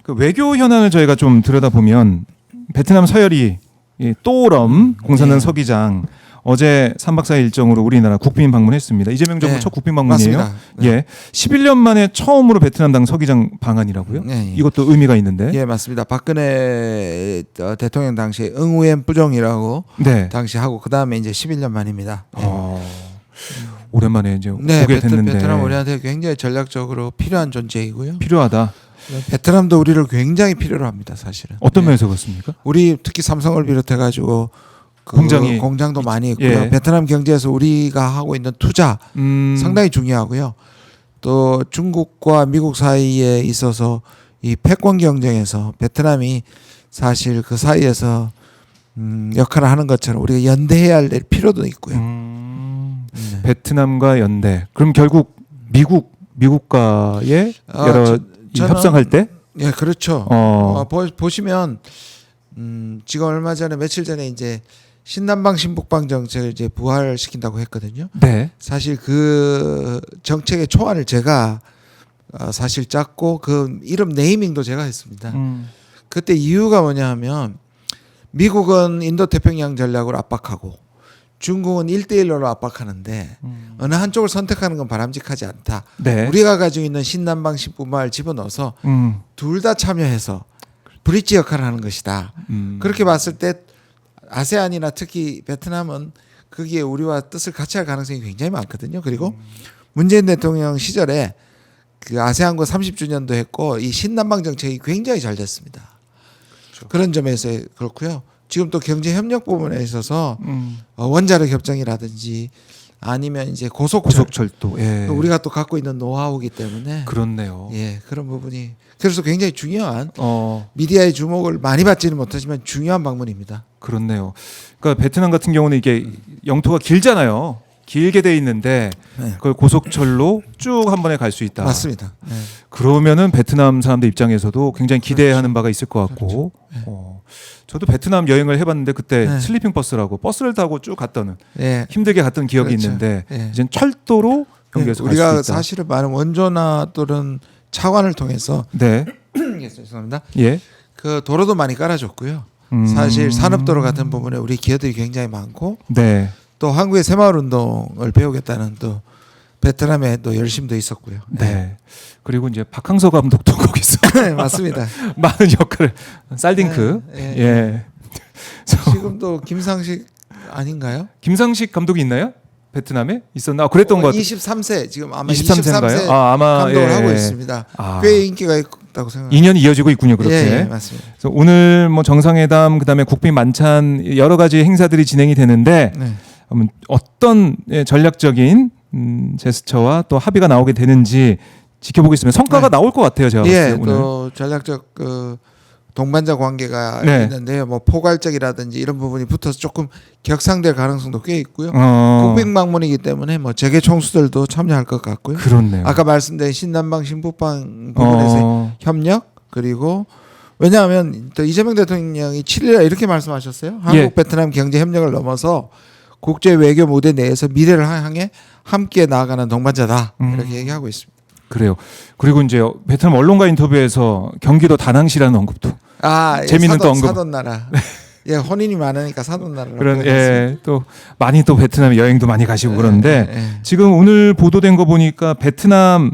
그 외교 현안을 저희가 좀 들여다보면 베트남 서열이 이 또럼 공산당 서기장 어제 3박 4일 일정으로 우리나라 국빈 방문했습니다. 이재명 정부 첫 국빈 방문이에요. 맞습니다. 네. 예, 11년 만에 처음으로 베트남당 서기장 방한이라고요? 네. 이것도 의미가 있는데. 예, 맞습니다. 박근혜 대통령 당시에 응우엔 부정이라고 네. 당시 하고 그 다음에 이제 11년 만입니다. 오랜만에 이제 네, 오게 됐는데 베트남 우리한테 굉장히 전략적으로 필요한 존재이고요. 필요하다. 베트남도 우리를 굉장히 필요로 합니다, 사실은. 어떤 네. 면에서 그렇습니까? 우리 특히 삼성을 비롯해 가지고 그 공장도 많이 있고요. 예. 베트남 경제에서 우리가 하고 있는 투자 상당히 중요하고요. 또 중국과 미국 사이에 있어서 이 패권 경쟁에서 베트남이 사실 그 사이에서 역할을 하는 것처럼 우리가 연대해야 할 필요도 있고요. 네. 베트남과 연대. 그럼 결국 미국과의 여러 협상할 때? 예, 그렇죠. 보시면 지금 얼마 전에 며칠 전에 이제 신남방 신북방 정책을 이제 부활시킨다고 했거든요. 네. 사실 그 정책의 초안을 제가 사실 짰고 그 이름 네이밍도 제가 했습니다. 그때 이유가 뭐냐하면 미국은 인도 태평양 전략으로 압박하고 중국은 1대1로 압박하는데 어느 한쪽을 선택하는 건 바람직하지 않다. 네. 우리가 가지고 있는 신남방 신북방을 집어넣어서 둘 다 참여해서 브릿지 역할을 하는 것이다. 그렇게 봤을 때 아세안이나 특히 베트남은 거기에 우리와 뜻을 같이 할 가능성이 굉장히 많거든요. 그리고 문재인 대통령 시절에 그 아세안과 30주년도 했고 이 신남방 정책이 굉장히 잘 됐습니다. 그렇죠. 그런 점에서 그렇고요. 지금 또 경제 협력 부분에 있어서 원자력 협정이라든지 아니면 이제 고속철도. 예. 우리가 또 갖고 있는 노하우이기 때문에 그렇네요. 예, 그런 부분이 그래서 굉장히 중요한 미디어의 주목을 많이 받지는 못하지만 중요한 방문입니다. 그렇네요. 그러니까 베트남 같은 경우는 이게 영토가 길잖아요. 길게 돼 있는데 네. 그걸 고속철로 쭉 한 번에 갈 수 있다. 맞습니다. 네. 그러면은 베트남 사람들 입장에서도 굉장히 기대하는 바가 있을 것 같고. 그렇죠. 저도 베트남 여행을 해봤는데 그때 네. 슬리핑 버스라고 버스를 타고 쭉 갔다는 예. 힘들게 갔던 기억이 그렇죠. 있는데 예. 이제 철도로 연결해서 갈 수 있다. 우리가 사실은 많은 원조나 또는 차관을 통해서 네. 죄송합니다. 예. 그 도로도 많이 깔아줬고요. 사실 산업도로 같은 부분에 우리 기업들이 굉장히 많고 네. 또 한국의 새마을 운동을 배우겠다는 또 베트남에 또 열심도 있었고요. 네. 그리고 이제 박항서 감독도 거기서 네, 맞습니다. 많은 역할을 쌀딩크. 네, 예. 지금도 김상식 아닌가요? 김상식 감독이 있나요? 베트남에 있었나? 그랬던 것 같아요. 23세 지금 아마 23세인가요? 23세 아마 감독을 예. 하고 있습니다. 아. 꽤 인기가 있다고 생각합니다. 인연이 이어지고 있군요. 그렇게. 예, 맞습니다. 그래서 오늘 뭐 정상회담 그다음에 국빈 만찬 여러 가지 행사들이 진행이 되는데 네. 어떤 전략적인 제스처와 또 합의가 나오게 되는지 지켜보겠습니다. 성과가 나올 것 같아요. 제가 봤을 때 예, 오늘. 또 전략적 그 동반자 관계가 네. 있는데요. 뭐 포괄적이라든지 이런 부분이 붙어서 조금 격상될 가능성도 꽤 있고요. 어, 국빈 방문이기 때문에 뭐 재계 총수들도 참여할 것 같고요. 그렇네요. 아까 말씀드린 신남방 신북방 부분에서 협력 그리고 왜냐하면 또 이재명 대통령이 7일에 이렇게 말씀하셨어요. 한국 예. 베트남 경제 협력을 넘어서 국제 외교 무대 내에서 미래를 향해 함께 나아가는 동반자다 이렇게 얘기하고 있습니다. 그래요. 그리고 이제 베트남 언론과 인터뷰에서 경기도 다낭시라는 언급도 재미있는 또 언급. 사돈 나라. 예, 혼인이 많으니까 사돈 나라라고. 그런 또 많이 또 베트남 여행도 많이 가시고 그러는데 예. 지금 오늘 보도된 거 보니까 베트남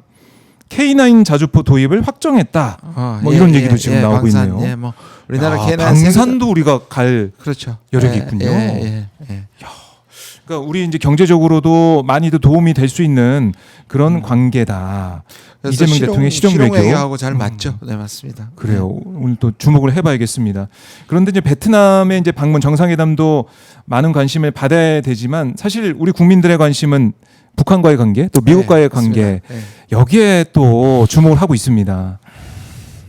K9 자주포 도입을 확정했다. 뭐 이런 얘기도 지금 나오고 방산, 있네요. 예, 뭐 우리나라 야, K9 방산도 우리가 갈 그렇죠. 여력이 예, 있군요. 예. 그러니까 우리 이제 경제적으로도 많이도 도움이 될 수 있는 그런 관계다. 그래서 이재명 대통령의 실용 외교. 외교하고 잘 맞죠. 네, 맞습니다. 그래요. 오늘 또 주목을 해봐야겠습니다. 그런데 이제 베트남의 이제 방문 정상회담도 많은 관심을 받아야 되지만 사실 우리 국민들의 관심은 북한과의 관계, 또 미국과의 관계 맞습니다. 네. 여기에 또 주목을 하고 있습니다.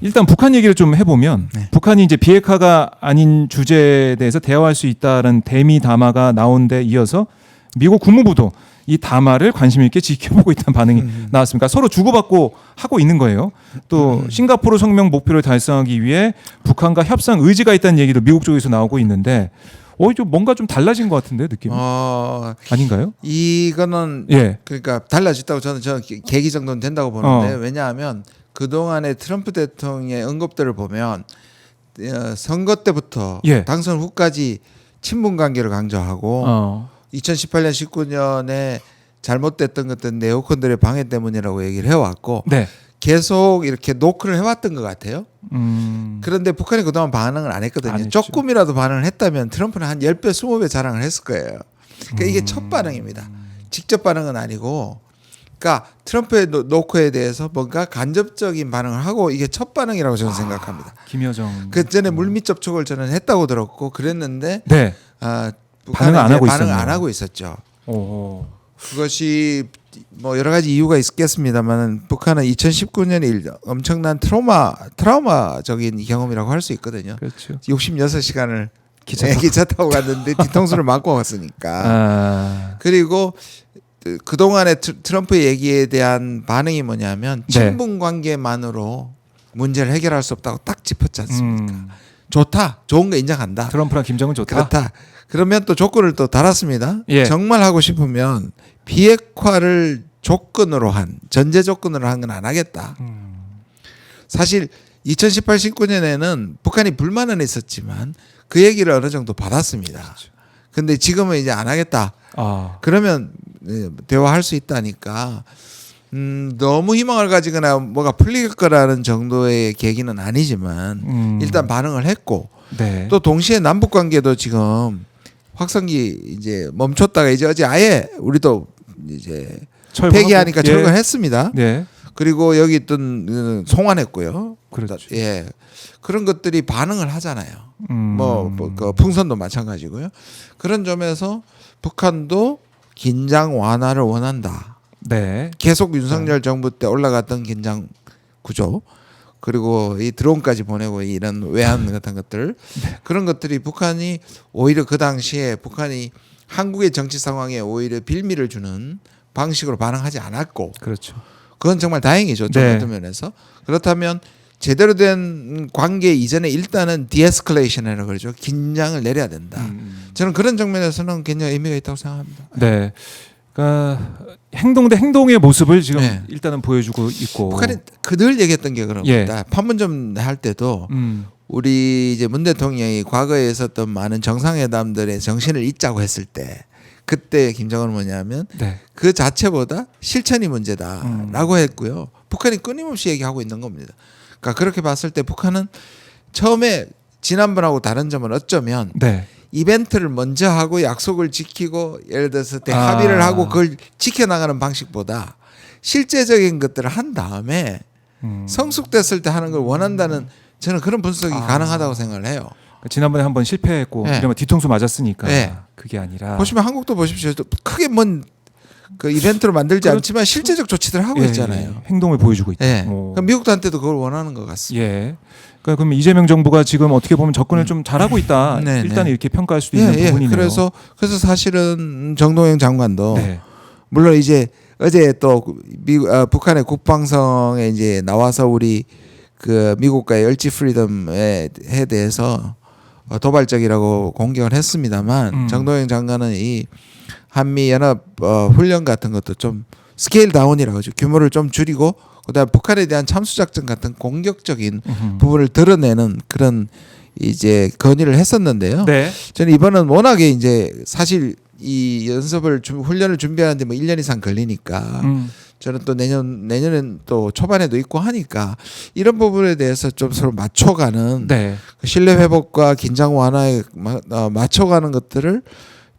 일단 북한 얘기를 좀 해보면 네. 북한이 이제 비핵화가 아닌 주제에 대해서 대화할 수 있다는 대미 담화가 나온 데 이어서 미국 국무부도 이 담화를 관심 있게 지켜보고 있다는 반응이 나왔습니다. 서로 주고받고 하고 있는 거예요. 또 싱가포르 성명 목표를 달성하기 위해 북한과 협상 의지가 있다는 얘기도 미국 쪽에서 나오고 있는데 좀 뭔가 좀 달라진 것 같은데 느낌이 아닌가요? 이거는 예. 그러니까 달라졌다고 저는 계기 정도는 된다고 보는데 왜냐하면 그동안의 트럼프 대통령의 언급들을 보면 선거 때부터 예. 당선 후까지 친분 관계를 강조하고 2018년 19년에 잘못됐던 것들은 네오콘들의 방해 때문이라고 얘기를 해왔고 네. 계속 이렇게 노크를 해왔던 것 같아요. 그런데 북한이 그동안 반응을 안 했거든요. 안 했죠. 조금이라도 반응을 했다면 트럼프는 한 10배, 20배 자랑을 했을 거예요. 그러니까 이게 첫 반응입니다. 직접 반응은 아니고 그러니까 트럼프의 노크에 대해서 뭔가 간접적인 반응을 하고 이게 첫 반응이라고 저는 생각합니다. 김여정. 그 전에 물밑 접촉을 저는 했다고 들었고 그랬는데 네. 북한은 반응을 안 하고 있었죠. 오. 그것이 뭐 여러 가지 이유가 있겠습니다만 북한은 2019년이 엄청난 트라우마적인 경험이라고 할 수 있거든요. 그렇죠. 66시간을 기차 타고 갔는데 뒤통수를 맞고 왔으니까. 그리고 그동안의 트럼프 얘기에 대한 반응이 뭐냐면 친분 관계만으로 문제를 해결할 수 없다고 딱 짚었지 않습니까? 좋다. 좋은 거 인정한다. 트럼프랑 김정은 좋다. 그렇다. 그러면 또 조건을 또 달았습니다. 예. 정말 하고 싶으면 비핵화를 조건으로 한 전제 조건으로 한 건 안 하겠다. 사실 2018, 19년에는 북한이 불만은 있었지만 그 얘기를 어느 정도 받았습니다. 그렇죠. 근데 지금은 이제 안 하겠다. 아. 그러면 대화할 수 있다니까 너무 희망을 가지거나 뭐가 풀릴 거라는 정도의 계기는 아니지만 일단 반응을 했고 네. 또 동시에 남북 관계도 지금 확성기 이제 멈췄다가 이제 어제 아예 우리도 이제 폐기하니까 예. 철거했습니다. 네. 그리고 여기 있던 송환했고요. 그렇죠. 예. 그런 것들이 반응을 하잖아요. 그 풍선도 마찬가지고요. 그런 점에서 북한도 긴장 완화를 원한다. 네. 계속 윤석열 정부 때 올라갔던 긴장 구조 그리고 이 드론까지 보내고 이런 외환 같은 것들 그런 것들이 북한이 오히려 그 당시에 북한이 한국의 정치 상황에 오히려 빌미를 주는 방식으로 반응하지 않았고 그렇죠. 그건 정말 다행이죠. 저 같은 면에서. 그렇다면 제대로 된 관계 이전에 일단은 디에스컬레이션이라고 그러죠. 긴장을 내려야 된다. 저는 그런 측면에서는 굉장히 의미가 있다고 생각합니다. 네. 그러니까 행동 대 행동의 모습을 지금 네. 일단은 보여주고 있고. 북한이 늘 얘기했던 게 그런 예. 겁니다. 판문점 할 때도 우리 이제 문 대통령이 과거에 있었던 많은 정상회담들의 정신을 잊자고 했을 때 그때 김정은은 뭐냐면 네. 그 자체보다 실천이 문제다라고 했고요. 북한이 끊임없이 얘기하고 있는 겁니다. 그러니까 그렇게 봤을 때 북한은 처음에 지난번하고 다른 점은 어쩌면 네. 이벤트를 먼저 하고 약속을 지키고 예를 들어서 합의를 하고 그걸 지켜나가는 방식보다 실제적인 것들을 한 다음에 성숙됐을 때 하는 걸 원한다는 저는 그런 분석이 가능하다고 생각을 해요. 지난번에 한번 실패했고 네. 이러면 뒤통수 맞았으니까 네. 그게 아니라 보시면 한국도 보십시오. 크게 뭔 그 이벤트를 만들지 않지만 실제적 조치들을 하고 예, 있잖아요. 행동을 보여주고 있다. 예. 오. 그럼 미국도 한테도 그걸 원하는 것 같습니다. 예. 그러니까 그럼 이재명 정부가 지금 어떻게 보면 접근을 좀 잘하고 있다. 네, 일단 네. 이렇게 평가할 수도 있는 부분이네요. 그래서 사실은 정동영 장관도 네. 물론 이제 어제 또 북한의 국방성에 이제 나와서 우리 그 미국과의 얼지 프리덤에 대해서 도발적이라고 공격을 했습니다만 정동영 장관은 이 한미 연합 훈련 같은 것도 좀 스케일 다운이라고 하죠. 규모를 좀 줄이고 그다음 북한에 대한 참수 작전 같은 공격적인 부분을 드러내는 그런 이제 건의를 했었는데요. 네. 저는 이번은 워낙에 이제 사실 이 연습을 훈련을 준비하는데 뭐 1년 이상 걸리니까 저는 또 내년엔 또 초반에도 있고 하니까 이런 부분에 대해서 좀 서로 맞춰가는 네. 신뢰 회복과 긴장 완화에 맞춰가는 것들을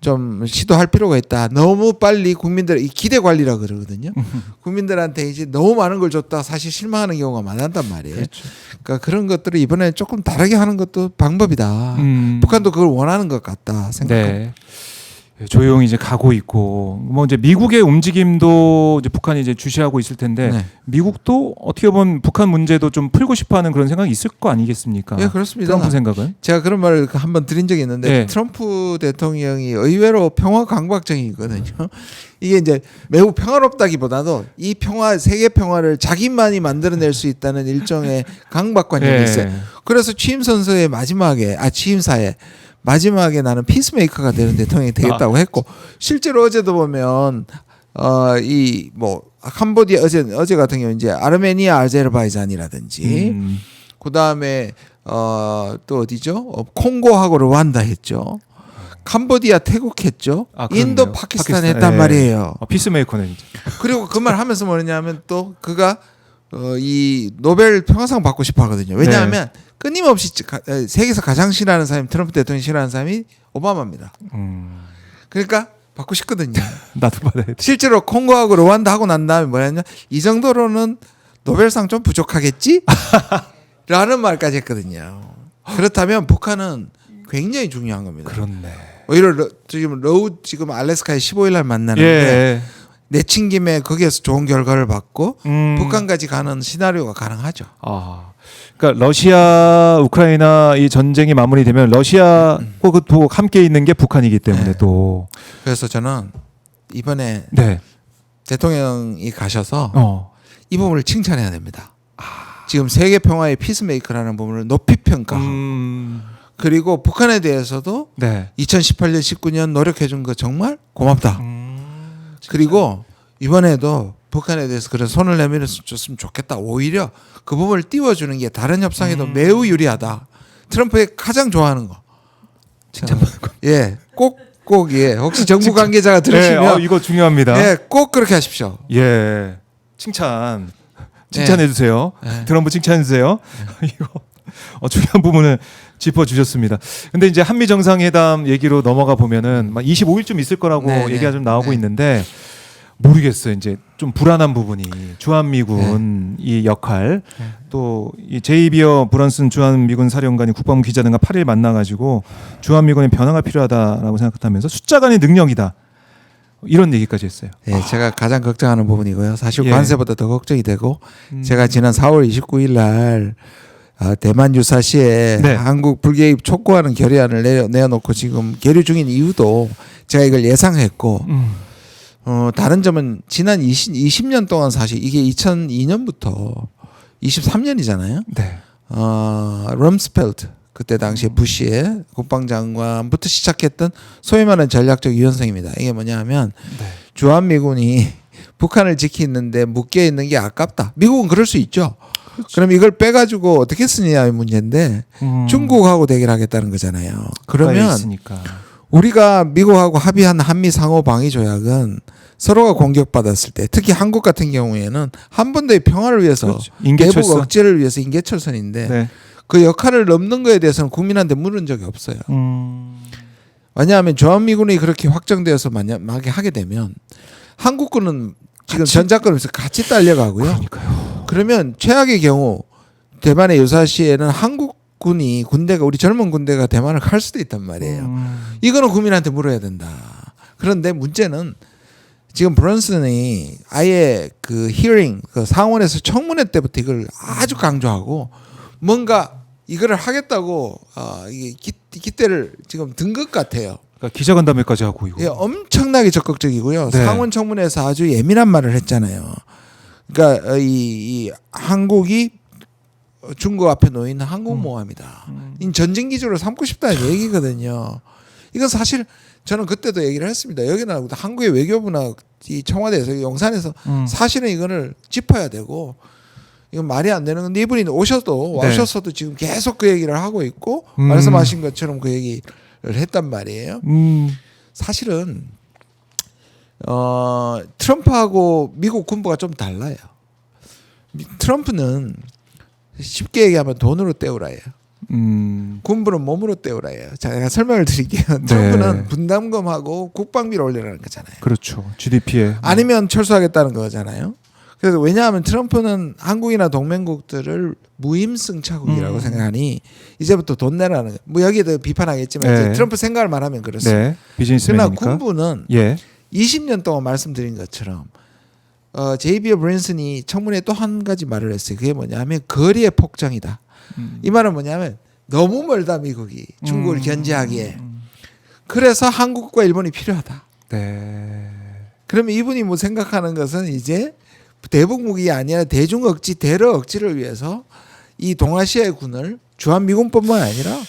좀 시도할 필요가 있다. 너무 빨리 국민들 이 기대 관리라 그러거든요. 국민들한테 이제 너무 많은 걸 줬다 사실 실망하는 경우가 많았단 말이에요. 그렇죠. 그러니까 그런 것들을 이번에 조금 다르게 하는 것도 방법이다. 북한도 그걸 원하는 것 같다 생각합니다. 네. 조용히 이제 가고 있고 뭐 이제 미국의 움직임도 이제 북한이 이제 주시하고 있을 텐데 네. 미국도 어떻게 보면 북한 문제도 좀 풀고 싶어하는 그런 생각이 있을 거 아니겠습니까? 네, 그렇습니다. 트럼프 생각은? 제가 그런 말을 한번 드린 적이 있는데 네. 트럼프 대통령이 의외로 평화 강박증이거든요. 이게 이제 매우 평화롭다기보다도 이 평화 세계 평화를 자기만이 만들어낼 수 있다는 일종의 강박관념이 네. 있어요. 그래서 취임 선서의 취임사에 마지막에 나는 피스메이커가 되는 대통령이 되겠다고 했고 실제로 어제도 보면 이 뭐 캄보디아 어제 같은 경우 이제 아르메니아, 아제르바이잔이라든지 그다음에 또 어디죠? 콩고하고 르완다 했죠. 캄보디아, 태국 했죠. 인도, 파키스탄 했단 말이에요. 피스메이커네 진짜. 그리고 그 말 하면서 뭐냐면 또 그가 이 노벨 평화상 받고 싶어 하거든요. 왜냐하면 끊임없이 세계에서 가장 싫어하는 사람이 트럼프 대통령이 싫어하는 사람이 오바마입니다. 그러니까 받고 싶거든요. 나도 받아야 돼. 실제로 콩고하고 르완다 하고 난 다음에 뭐냐면 이 정도로는 노벨상 좀 부족하겠지? 라는 말까지 했거든요. 그렇다면 북한은 굉장히 중요한 겁니다. 그렇네. 오히려 지금 알래스카에 15일 날 만나는데 내친 김에 거기에서 좋은 결과를 받고 북한까지 가는 시나리오가 가능하죠. 그러니까 러시아 우크라이나 이 전쟁이 마무리되면 러시아하고 함께 있는 게 북한이기 때문에 또 그래서 저는 이번에 네. 대통령이 가셔서 이 부분을 칭찬해야 됩니다. 지금 세계 평화의 피스메이커라는 부분을 높이 평가하고 그리고 북한에 대해서도 2018년 19년 노력해 준 거 정말 고맙다. 그리고 이번에도 북한에 대해서 그런 손을 내밀었으면 좋겠다. 오히려 그 부분을 띄워주는 게 다른 협상에도 매우 유리하다. 트럼프의 가장 좋아하는 거. 칭찬받는 거. 예, 꼭 예. 혹시 정부 관계자가 들으시면 이거 중요합니다. 예, 꼭 그렇게 하십시오. 예, 칭찬해 주세요. 트럼프 칭찬해 주세요. 이거 중요한 부분을 짚어주셨습니다. 근데 이제 한미 정상회담 얘기로 넘어가 보면은 25일쯤 있을 거라고 얘기가 좀 나오고 있는데 모르겠어요. 이제 좀 불안한 부분이 주한미군 이 역할 또 이 제이비어 브런슨 주한미군 사령관이 국방부 기자들과 8일 만나가지고 주한미군의 변화가 필요하다라고 생각하면서 숫자 간의 능력이다 이런 얘기까지 했어요. 네, 제가 가장 걱정하는 부분이고요. 사실 관세보다 더 걱정이 되고 제가 지난 4월 29일 날 대만 유사시에 한국 불개입 촉구하는 결의안을 내어놓고 지금 계류 중인 이유도 제가 이걸 예상했고 다른 점은 지난 20년 동안 사실 이게 2002년부터 23년이잖아요. 럼스펠트 그때 당시에 부시의 국방장관부터 시작했던 소위 말하는 전략적 유연성입니다. 이게 뭐냐면 주한미군이 북한을 지키는데 묶여 있는 게 아깝다. 미국은 그럴 수 있죠. 그럼 이걸 빼가지고 어떻게 쓰느냐의 문제인데 중국하고 대결하겠다는 거잖아요. 그러면 우리가 미국하고 합의한 한미 상호 방위 조약은 서로가 공격받았을 때 특히 한국 같은 경우에는 한반도의 평화를 위해서 대북 억제를 위해서 인계철선인데 그 역할을 넘는 거에 대해서는 국민한테 물은 적이 없어요. 왜냐하면 주한미군이 그렇게 확정되어서 만약에 하게 되면 한국군은 지금 전작권에서 같이 딸려가고요. 그러면 최악의 경우 대만의 유사시에는 한국군이 군대가 우리 젊은 군대가 대만을 갈 수도 있단 말이에요. 이거는 국민한테 물어야 된다. 그런데 문제는 지금 브런슨이 아예 그 히어링 그 상원에서 청문회 때부터 이걸 아주 강조하고 뭔가 이거를 하겠다고 이게 기대를 지금 든 것 같아요. 그러니까 기자간담회까지 하고 이거. 예, 엄청나게 적극적이고요. 상원 청문회에서 아주 예민한 말을 했잖아요. 그러니까 이 한국이 중국 앞에 놓여 있는 항공모함이다. 이 전쟁 기지로 삼고 싶다는 얘기거든요. 이건 사실 저는 그때도 얘기를 했습니다. 여기는 한국의 외교부나 이 청와대에서 용산에서 사실은 이거를 짚어야 되고 이건 말이 안 되는 건데 이분이 오셨어도 지금 계속 그 얘기를 하고 있고 말씀하신 것처럼 그 얘기를 했단 말이에요. 사실은 트럼프하고 미국 군부가 좀 달라요. 트럼프는 쉽게 얘기하면 돈으로 때우라예요. 군부는 몸으로 때우라예요. 제가 설명을 드릴게요. 트럼프는 분담금하고 국방비를 올리라는 거잖아요. 그렇죠. GDP에 아니면 철수하겠다는 거잖아요. 그래서 왜냐하면 트럼프는 한국이나 동맹국들을 무임승차국이라고 생각하니 이제부터 돈 내라는 거예요. 뭐 여기에도 비판하겠지만 이제 트럼프 생각을 말하면 그렇습니다. 비즈니스맨이니까. 그러나 군부는 20년 동안 말씀드린 것처럼 제이비어 브랜슨이 청문회에 또 한 가지 말을 했어요. 그게 뭐냐면 거리의 폭정이다. 이 말은 뭐냐면 너무 멀다 미국이 중국을 견제하기에. 그래서 한국과 일본이 필요하다. 그러면 이분이 뭐 생각하는 것은 이제 대북 무기가 아니라 대중 억지, 대러 억지를 위해서 이 동아시아의 군을 주한미군뿐만 아니라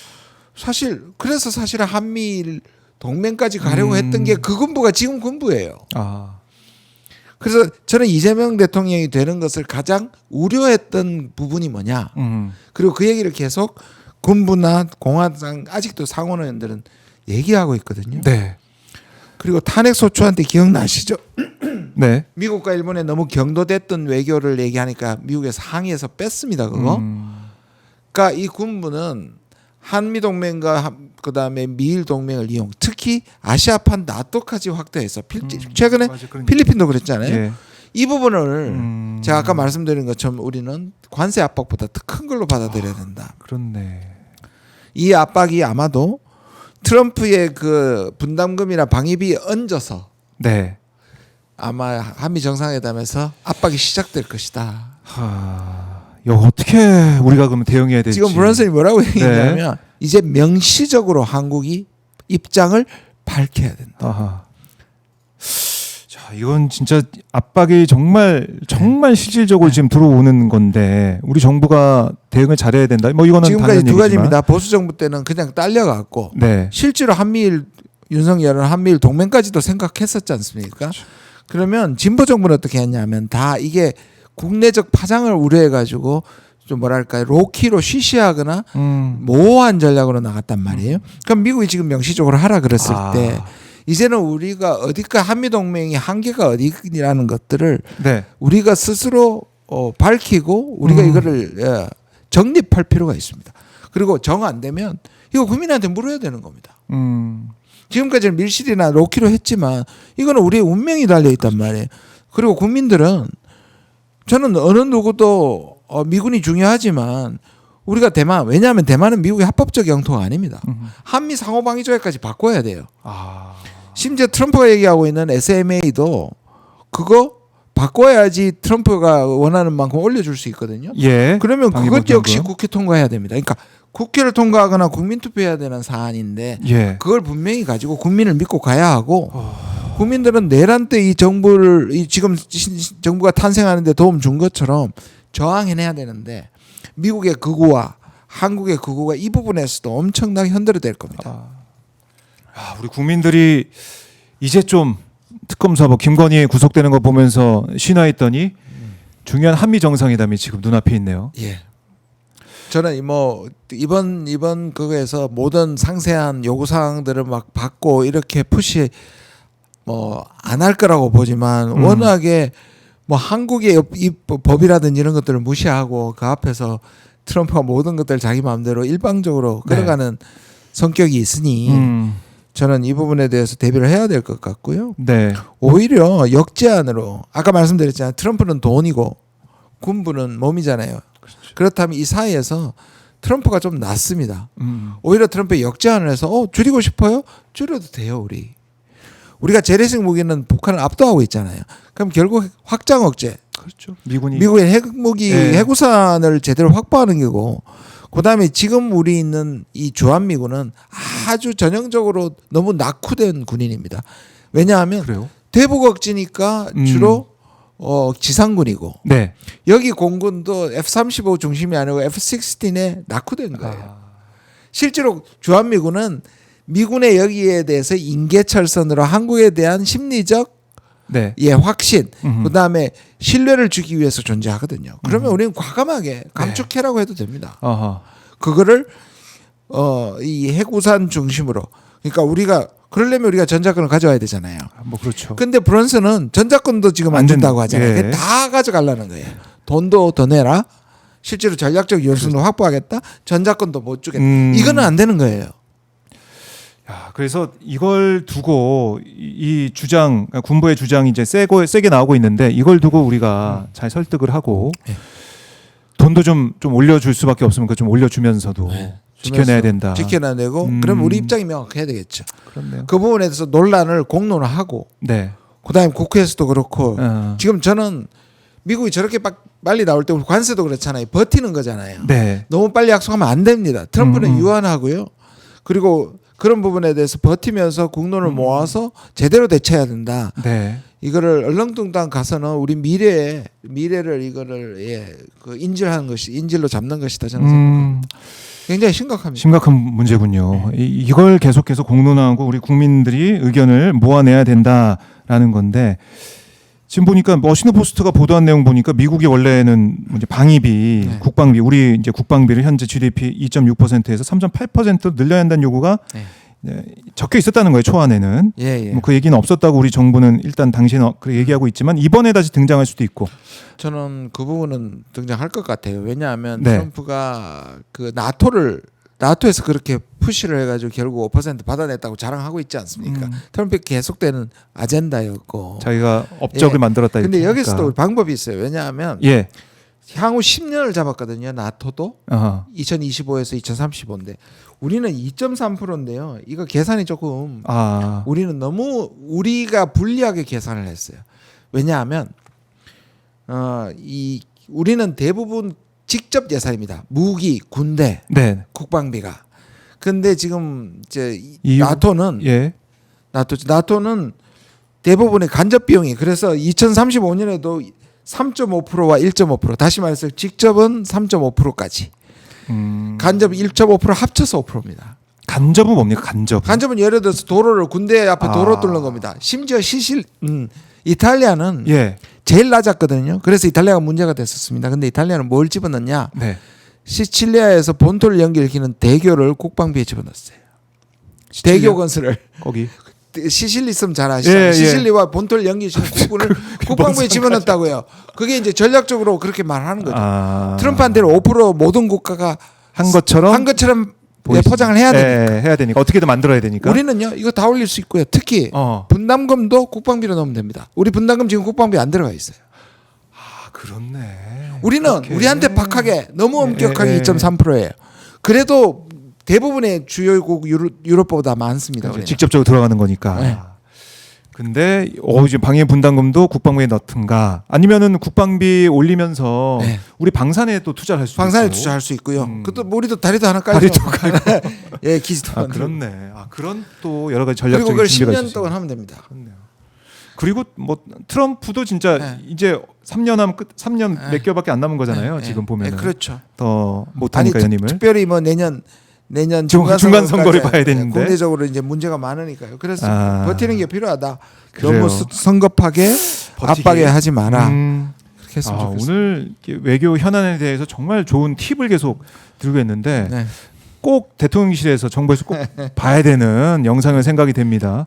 그래서 사실 한미 동맹까지 가려고 했던 게 그 군부가 지금 군부예요. 그래서 저는 이재명 대통령이 되는 것을 가장 우려했던 부분이 뭐냐. 그리고 그 얘기를 계속 군부나 공화당 아직도 상원의원들은 얘기하고 있거든요. 네. 그리고 탄핵소추한테 기억나시죠? 네. 미국과 일본에 너무 경도됐던 외교를 얘기하니까 미국에서 항의해서 뺐습니다. 그거. 그러니까 이 군부는 한미동맹과 그다음에 미일동맹을 이용, 특히 아시아판 나토까지 확대해서 최근에 맞아, 그런 필리핀도 그랬잖아요. 예. 이 부분을 제가 아까 말씀드린 것처럼 우리는 관세 압박보다 더 큰 걸로 받아들여야 된다. 그렇네. 이 압박이 아마도 트럼프의 그 분담금이나 방위비 얹어서 네. 아마 한미 정상회담에서 압박이 시작될 것이다. 이거 어떻게 우리가 그러면 대응해야 될지. 지금 브런슨이 뭐라고 얘기했냐면 이제 명시적으로 한국이 입장을 밝혀야 된다. 아하. 자, 이건 진짜 압박이 정말 실질적으로 지금 들어오는 건데 우리 정부가 대응을 잘해야 된다. 뭐 이거는 지금까지 당연한 두 얘기지만. 가지입니다. 보수 정부 때는 그냥 딸려갖고 네. 실제로 한미일 윤석열은 한미일 동맹까지도 생각했었지 않습니까? 그렇죠. 그러면 진보 정부는 어떻게 했냐면 다 이게 국내적 파장을 우려해가지고 좀 뭐랄까요 로키로 쉬쉬하거나 모호한 전략으로 나갔단 말이에요. 그럼 미국이 지금 명시적으로 하라 그랬을 때 이제는 우리가 어디까 한미 동맹이 한계가 어디라는 것들을 네. 우리가 스스로 밝히고 우리가 이거를 정립할 필요가 있습니다. 그리고 정 안 되면 이거 국민한테 물어야 되는 겁니다. 지금까지는 밀실이나 로키로 했지만 이거는 우리의 운명이 달려 있단 말이에요. 그리고 국민들은 저는 어느 누구도 미군이 중요하지만 우리가 대만 왜냐하면 대만은 미국의 합법적 영토가 아닙니다. 한미 상호방위 조약까지 바꿔야 돼요. 심지어 트럼프가 얘기하고 있는 SMA도 그거 바꿔야지 트럼프가 원하는 만큼 올려줄 수 있거든요. 예. 그러면 그것 역시 방위보장금. 국회 통과해야 됩니다. 그러니까 국회를 통과하거나 국민투표해야 되는 사안인데 예. 그걸 분명히 가지고 국민을 믿고 가야 하고 국민들은 내란 때 이 정부를 지금 정부가 탄생하는데 도움 준 것처럼 저항해내야 되는데 미국의 극우와 한국의 극우가 이 부분에서도 엄청나게 흔들어댈 겁니다. 우리 국민들이 이제 좀 특검 사법 김건희 구속되는 거 보면서 신화했더니 중요한 한미 정상회담이 지금 눈앞에 있네요. 예. 저는 뭐 이번 그거에서 모든 상세한 요구 사항들을 막 받고 이렇게 푸시 뭐 안 할 거라고 보지만 워낙에 뭐 한국의 이 법이라든지 이런 것들을 무시하고 그 앞에서 트럼프가 모든 것들 자기 마음대로 일방적으로 끌어가는 성격이 있으니 저는 이 부분에 대해서 대비를 해야 될 것 같고요. 네. 오히려 역제안으로 아까 말씀드렸잖아요. 트럼프는 돈이고 군부는 몸이잖아요. 그렇다면 이 사이에서 트럼프가 좀 낫습니다. 오히려 트럼프의 역제안을 해서 줄이고 싶어요? 줄여도 돼요. 우리가 재래식 무기는 북한을 압도하고 있잖아요. 그럼 결국 확장 억제. 그렇죠. 미국의 핵무기 핵우산을 제대로 확보하는 거고 그다음에 지금 우리 있는 이 주한미군은 아주 전형적으로 너무 낙후된 군인입니다. 왜냐하면 그래요? 대북 억지니까 주로 지상군이고 네. 여기 공군도 F-35 중심이 아니고 F-16에 낙후된 거예요. 실제로 주한미군은 미군의 여기에 대해서 인계철선으로 한국에 대한 심리적 확신, 그다음에 신뢰를 주기 위해서 존재하거든요. 그러면 우리는 과감하게 감축해라고 해도 됩니다. 그거를 이 핵우산 중심으로 그러니까 우리가 그러려면 우리가 전자권을 가져와야 되잖아요. 뭐 그렇죠. 근데 브런슨은 전자권도 지금 안 준다고 하잖아요. 다 가져가려는 거예요. 돈도 더 내라. 실제로 전략적 유연성도 확보하겠다. 전자권도 못 주겠다. 이거는 안 되는 거예요. 그래서 이걸 두고 이 주장 군부의 주장이 이제 세게 나오고 있는데 이걸 두고 우리가 잘 설득을 하고 돈도 좀 올려줄 수밖에 없으면 그 좀 올려주면서도 지켜내야 된다. 지켜내야 되고 그럼 우리 입장이 명확해야 되겠죠. 그렇네요. 그 부분에 대해서 논란을 공론화하고 그다음에 국회에서도 그렇고 지금 저는 미국이 저렇게 빨리 나올 때 우리 관세도 그렇잖아요. 버티는 거잖아요. 너무 빨리 약속하면 안 됩니다. 트럼프는 유한하고요. 그리고 그런 부분에 대해서 버티면서 국론을 모아서 제대로 대처해야 된다. 이거를 얼렁뚱땅 가서는 우리 미래를 이거를 그 인질하는 것이 인질로 잡는 것이다 저는 생각합니다. 굉장히 심각합니다. 심각한 문제군요. 이걸 계속해서 공론화하고 우리 국민들이 의견을 모아내야 된다라는 건데 지금 보니까 워싱턴 포스트가 보도한 내용 보니까 미국이 원래는 이제 방위비, 네. 국방비, 우리 이제 국방비를 현재 GDP 2.6%에서 3.8%로 늘려야 한다는 요구가 네. 적혀 있었다는 거예요. 초안에는. 예. 뭐 그 얘기는 없었다고 우리 정부는 일단 당시에는 그렇게 얘기하고 있지만 이번에 다시 등장할 수도 있고. 저는 그 부분은 등장할 것 같아요. 왜냐하면 네. 트럼프가 그 나토에서 그렇게 푸시를 해가지고 결국 5% 받아냈다고 자랑하고 있지 않습니까? 트럼프의 계속되는 아젠다였고. 자기가 업적을 예. 만들었다. 근데 이렇게 여기서도 하니까. 방법이 있어요. 왜냐하면 예. 향후 10년을 잡았거든요. 나토도 아하. 2025에서 2035인데 우리는 2.3%인데요. 이거 계산이 조금 아. 우리는 너무 우리가 불리하게 계산을 했어요. 왜냐하면 우리는 대부분 직접 예산입니다. 무기, 군대, 네. 국방비가. 근데 지금 이제 EU? 나토는 예. 나토는 대부분의 간접 비용이 그래서 2035년에도 3.5%와 1.5% 다시 말해서 직접은 3.5%까지 간접 1.5% 합쳐서 5%입니다. 간접은 뭡니까? 간접. 간접은 예를 들어서 도로를 군대 앞에 도로 아. 뚫는 겁니다. 심지어 이탈리아는 예. 제일 낮았거든요. 그래서 이탈리아가 문제가 됐었습니다. 근데 이탈리아는 뭘 집어넣냐? 네. 시칠리아에서 본토를 연결시키는 대교를 국방비에 집어넣었어요. 대교 건설을 거기. 시실리 있으면 잘 아시잖아요. 예, 예. 시실리와 본토를 연결시키는 부분을 국방부에 집어넣었다고요. 그게 이제 전략적으로 그렇게 말하는 거죠. 아. 트럼프한테는 5% 모든 국가가 한 것처럼 보이시- 포장을 해야 되니까. 예, 해야 되니까 어떻게든 만들어야 되니까. 우리는요 이거 다 올릴 수 있고요. 특히 분담금도 국방비로 넣으면 됩니다. 우리 분담금 지금 국방비 안 들어가 있어요. 아, 그렇네. 우리는 그렇게. 우리한테 박하게 너무 엄격하게 예, 예. 2.3%예요. 그래도 대부분의 주요국 유럽보다 많습니다. 우리는. 직접적으로 들어가는 거니까. 네. 근데 이제 방위 분담금도 국방부에 넣든가 아니면은 국방비 올리면서 네. 우리 방산에 또 투자를 할 수 있고. 방산에 투자할 수 있고요. 그것도 우리도 다리도 하나 깔죠. 다리도 깔고. 예, 기지도 아, 만들고. 그렇네. 아, 그런 또 여러 가지 그리고 전략적인 그걸 준비가 10년 있으시네. 동안 하면 됩니다. 그렇네요. 그리고 뭐 트럼프도 진짜 네. 이제 3년 하면 3년 네. 몇 개월밖에 안 남은 거잖아요. 네, 지금 보면 네, 그렇죠. 더 못하니까 연임을. 특별히 뭐 내년 중간 선거를 봐야 되는데. 국내적으로 이제 문제가 많으니까요. 그래서 아. 버티는 게 필요하다. 그래요. 너무 성급하게 버티기. 압박에 하지 마라. 음. 그렇게 했으면 좋겠어요. 오늘 외교 현안에 대해서 정말 좋은 팁을 계속 들고 있는데 네. 꼭 대통령실에서 정부에서 꼭 봐야 되는 영상을 생각이 됩니다.